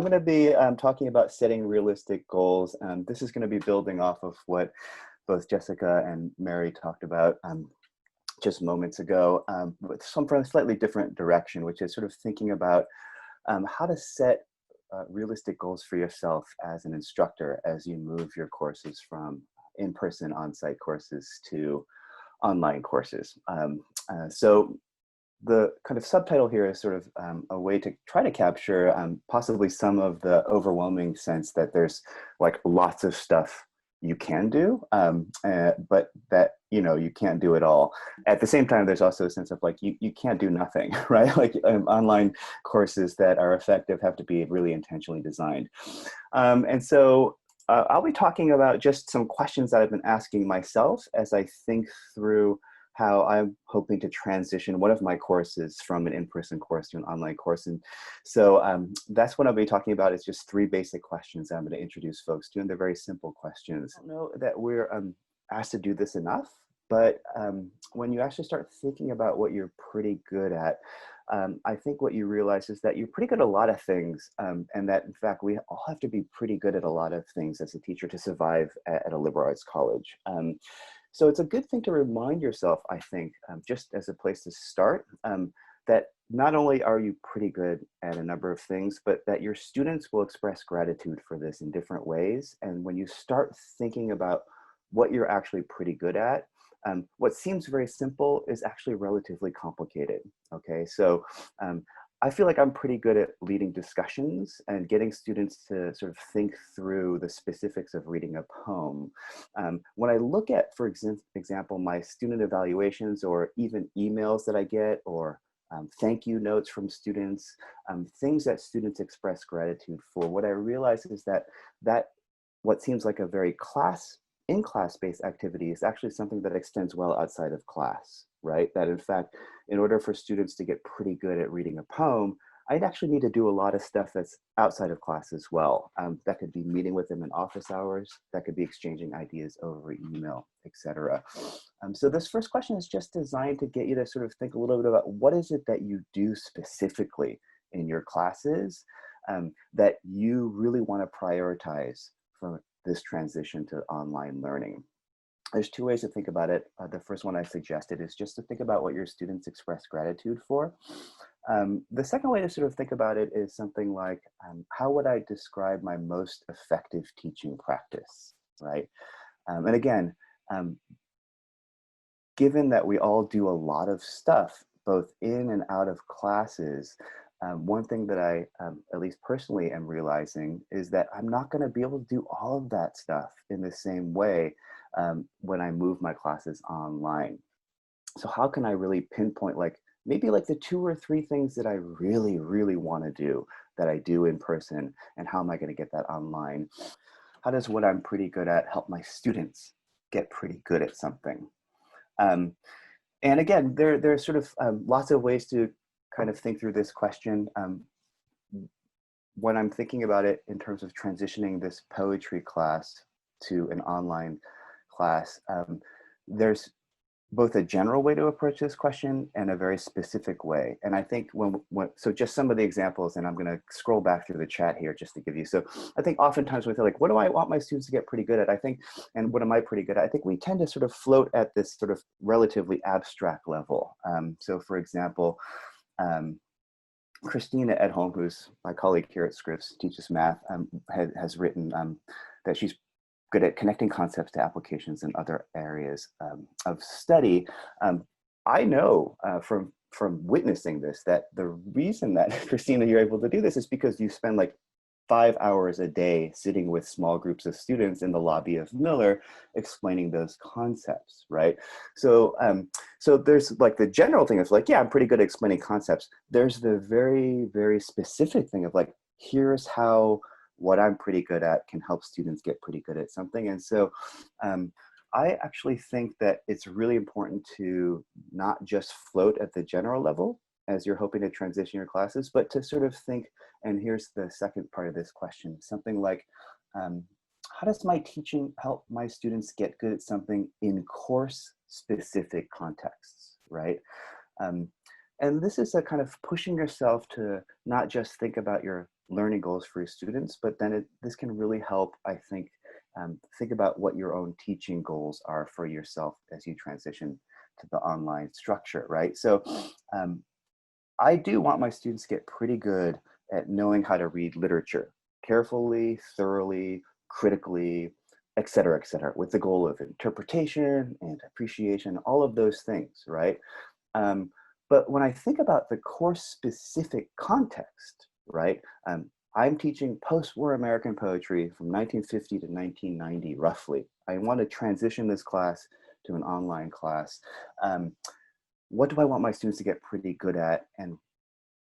going to be talking about setting realistic goals. This is going to be building off of what both Jessica and Mary talked about just moments ago, with some from a slightly different direction, which is sort of thinking about how to set realistic goals for yourself as an instructor as you move your courses from in-person on-site courses to online courses. So the kind of subtitle here is sort of a way to try to capture possibly some of the overwhelming sense that there's like lots of stuff you can do, but that, you know, you can't do it all. At the same time, there's also a sense of like, you can't do nothing, right? Like online courses that are effective have to be really intentionally designed. And so I'll be talking about just some questions that I've been asking myself as I think through how I'm hoping to transition one of my courses from an in-person course to an online course. And so that's what I'll be talking about. Is just 3 basic questions I'm going to introduce folks to, and they're very simple questions. I don't know that we're asked to do this enough, but when you actually start thinking about what you're pretty good at, I think what you realize is that you're pretty good at a lot of things, and that in fact we all have to be pretty good at a lot of things as a teacher to survive at a liberal arts college. So it's a good thing to remind yourself, I think, just as a place to start, that not only are you pretty good at a number of things, but that your students will express gratitude for this in different ways. And when you start thinking about what you're actually pretty good at, what seems very simple is actually relatively complicated, okay? So I feel like I'm pretty good at leading discussions and getting students to sort of think through the specifics of reading a poem. When I look at, for example, my student evaluations or even emails that I get, or thank you notes from students, things that students express gratitude for, what I realize is that what seems like a very in-class-based activity is actually something that extends well outside of class, right? That in fact, in order for students to get pretty good at reading a poem, I'd actually need to do a lot of stuff that's outside of class as well. That could be meeting with them in office hours, that could be exchanging ideas over email, etc. So this first question is just designed to get you to sort of think a little bit about what is it that you do specifically in your classes that you really want to prioritize for this transition to online learning. There's 2 ways to think about it. The first one I suggested is just to think about what your students express gratitude for. The second way to sort of think about it is something like, how would I describe my most effective teaching practice, right? And again, given that we all do a lot of stuff, both in and out of classes, one thing that I, at least personally, am realizing is that I'm not going to be able to do all of that stuff in the same way when I move my classes online. So how can I really pinpoint maybe the 2 or 3 things that I really, really want to do that I do in person, and how am I going to get that online? How does what I'm pretty good at help my students get pretty good at something? And again, there are sort of lots of ways to kind of think through this question. When I'm thinking about it in terms of transitioning this poetry class to an online class, there's both a general way to approach this question and a very specific way. And I think so just some of the examples, and I'm going to scroll back through the chat here just to give you. So I think oftentimes we feel like, what do I want my students to get pretty good at? I think, and what am I pretty good at? I think we tend to sort of float at this sort of relatively abstract level. So for example, Christina at home, who's my colleague here at Scripps, teaches math, has written that she's good at connecting concepts to applications in other areas of study. I know from witnessing this that the reason that, Christina, you're able to do this is because you spend 5 hours a day sitting with small groups of students in the lobby of Miller explaining those concepts, right? So so there's the general thing of yeah, I'm pretty good at explaining concepts. There's the very, very specific thing of here's how what I'm pretty good at can help students get pretty good at something. And so I actually think that it's really important to not just float at the general level as you're hoping to transition your classes, but to sort of think, and here's the second part of this question, something like, how does my teaching help my students get good at something in course-specific contexts, right? And this is a kind of pushing yourself to not just think about your learning goals for your students, but then this can really help, I think about what your own teaching goals are for yourself as you transition to the online structure, right? So um, I do want my students to get pretty good at knowing how to read literature carefully, thoroughly, critically, et cetera, with the goal of interpretation and appreciation, all of those things, right? Um, but when I think about the course specific context, right? I'm teaching post-war American poetry from 1950 to 1990, roughly. I want to transition this class to an online class. Um, what do I want my students to get pretty good at? And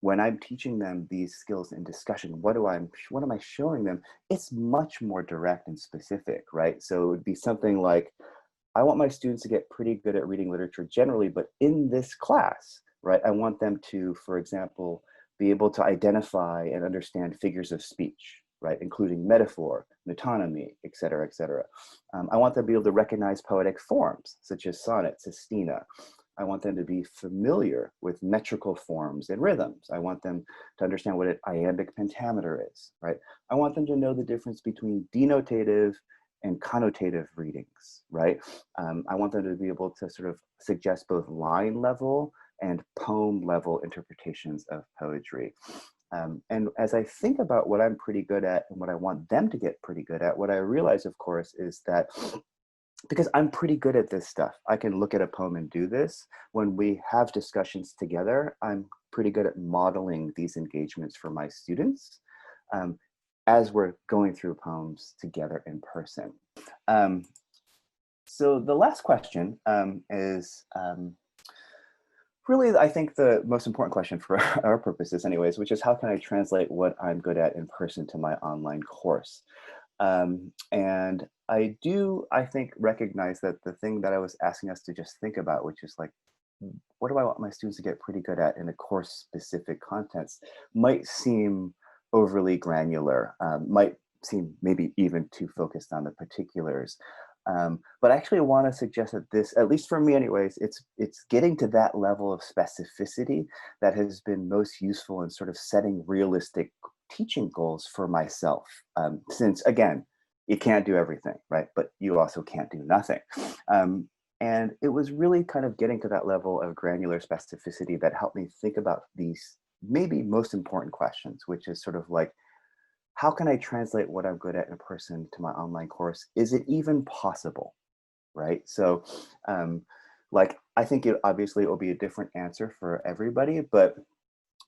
when I'm teaching them these skills in discussion, what am I showing them? It's much more direct and specific, right? So it would be something like, I want my students to get pretty good at reading literature generally, but in this class, right, I want them to, for example, be able to identify and understand figures of speech, right, including metaphor, metonymy, et cetera, et cetera. I want them to be able to recognize poetic forms, such as sonnet, sestina. I want them to be familiar with metrical forms and rhythms. I want them to understand what an iambic pentameter is, right? I want them to know the difference between denotative and connotative readings, right? I want them to be able to sort of suggest both line level and poem level interpretations of poetry. And as I think about what I'm pretty good at and what I want them to get pretty good at, what I realize, of course, is that because I'm pretty good at this stuff, I can look at a poem and do this. When we have discussions together, I'm pretty good at modeling these engagements for my students. As we're going through poems together in person. Um, so the last question is really, I think, the most important question for our purposes anyways, which is how can I translate what I'm good at in person to my online course? And I think, recognize that the thing that I was asking us to just think about, which is like, what do I want my students to get pretty good at in a course specific context, might seem overly granular, might seem maybe even too focused on the particulars. But I actually want to suggest that this, at least for me anyways, it's getting to that level of specificity that has been most useful in sort of setting realistic teaching goals for myself. Since again, you can't do everything, right? But you also can't do nothing. And it was really kind of getting to that level of granular specificity that helped me think about these maybe most important questions, which is sort of like, how can I translate what I'm good at in person to my online course? Is it even possible, right? So like, I think obviously it will be a different answer for everybody, but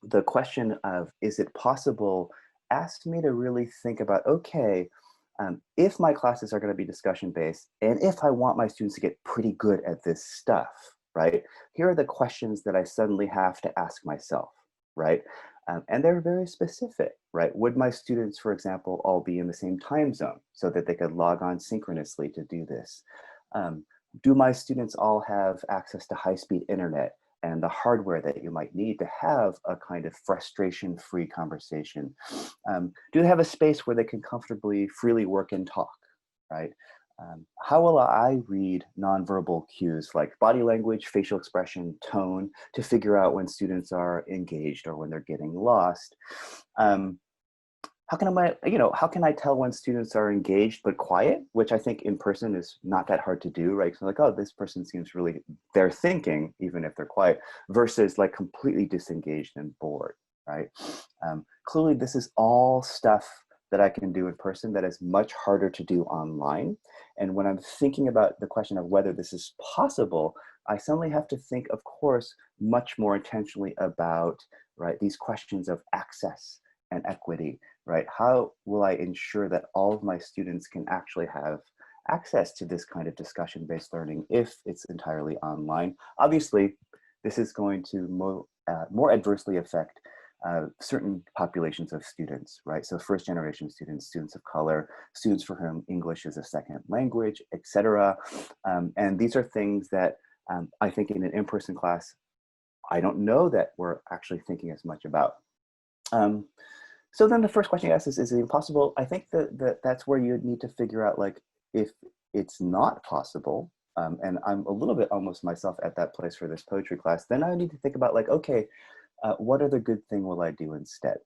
the question of, is it possible, asked me to really think about, okay, if my classes are going to be discussion based, and if I want my students to get pretty good at this stuff, right? Here are the questions that I suddenly have to ask myself, right? And they're very specific, right? Would my students, for example, all be in the same time zone so that they could log on synchronously to do this? Do my students all have access to high-speed internet and the hardware that you might need to have a kind of frustration-free conversation? Do they have a space where they can comfortably, freely work and talk, right? How will I read nonverbal cues like body language, facial expression, tone to figure out when students are engaged or when they're getting lost? How can I tell when students are engaged but quiet, which I think in person is not that hard to do, right? So like, oh, this person seems really, they're thinking, even if they're quiet, versus like completely disengaged and bored, right? Clearly, this is all stuff that I can do in person that is much harder to do online. And when I'm thinking about the question of whether this is possible, I suddenly have to think, of course, much more intentionally about, right, these questions of access and equity, right? How will I ensure that all of my students can actually have access to this kind of discussion-based learning if it's entirely online? Obviously, this is going to more adversely affect certain populations of students, right? So first generation students, students of color, students for whom English is a second language, et cetera. And these are things that I think in an in-person class, I don't know that we're actually thinking as much about. So then the first question you ask is it impossible? I think that's where you need to figure out, like, if it's not possible, and I'm a little bit almost myself at that place for this poetry class, then I need to think about like, okay, what other good thing will I do instead,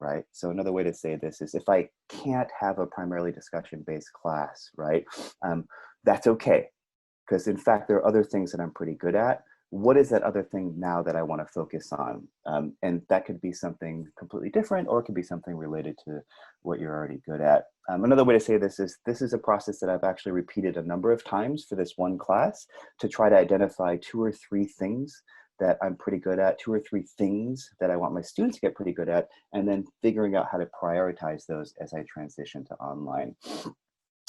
right? So another way to say this is if I can't have a primarily discussion-based class, right, that's okay. Because in fact, there are other things that I'm pretty good at. What is that other thing now that I want to focus on? And that could be something completely different, or it could be something related to what you're already good at. Another way to say this is a process that I've actually repeated a number of times for this one class to try to identify 2 or 3 things that I'm pretty good at, 2 or 3 things that I want my students to get pretty good at, and then figuring out how to prioritize those as I transition to online.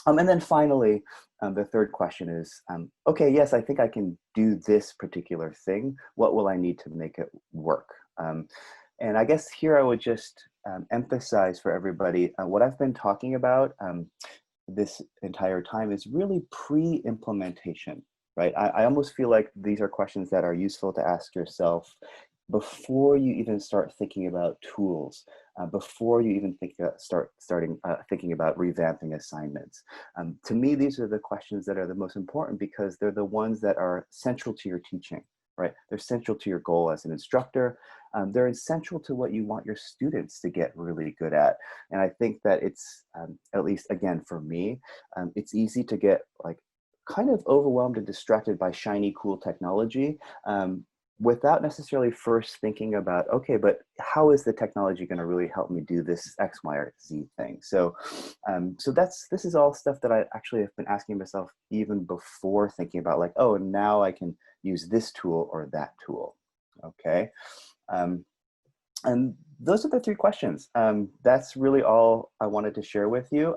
And then finally, the third question is, okay, yes, I think I can do this particular thing. What will I need to make it work? And I guess here I would just emphasize for everybody what I've been talking about this entire time is really pre-implementation, right? I almost feel like these are questions that are useful to ask yourself before you even start thinking about tools, before you even thinking about revamping assignments. To me, these are the questions that are the most important because they're the ones that are central to your teaching, right? They're central to your goal as an instructor. They're essential to what you want your students to get really good at. And I think that it's, at least again, for me, it's easy to get like kind of overwhelmed and distracted by shiny, cool technology. Without necessarily first thinking about, okay, but how is the technology going to really help me do this X, Y, or Z thing? So, this is all stuff that I actually have been asking myself even before thinking about like, oh, now I can use this tool or that tool. Okay, and those are the 3 questions. That's really all I wanted to share with you.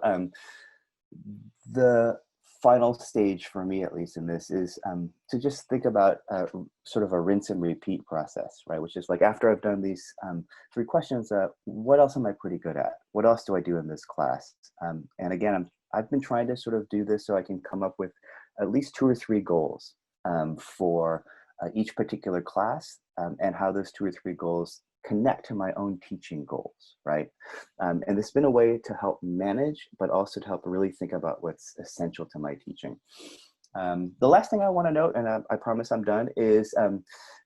The final stage for me, at least in this, is to just think about sort of a rinse and repeat process, right? Which is like, after I've done these 3 questions, what else am I pretty good at? What else do I do in this class? And again, I've been trying to sort of do this so I can come up with at least 2 or 3 goals for each particular class, and how those 2 or 3 goals connect to my own teaching goals, right? And it's been a way to help manage, but also to help really think about what's essential to my teaching. The last thing I want to note, and I promise I'm done, is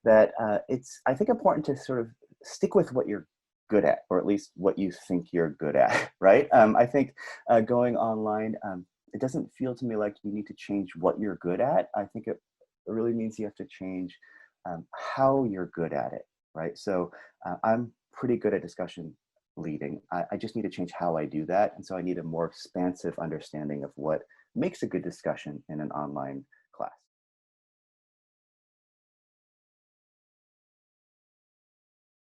that it's, I think, important to sort of stick with what you're good at, or at least what you think you're good at, right? I think going online, it doesn't feel to me like you need to change what you're good at. I think it really means you have to change how you're good at it, right? So I'm pretty good at discussion leading. I just need to change how I do that. And so I need a more expansive understanding of what makes a good discussion in an online class.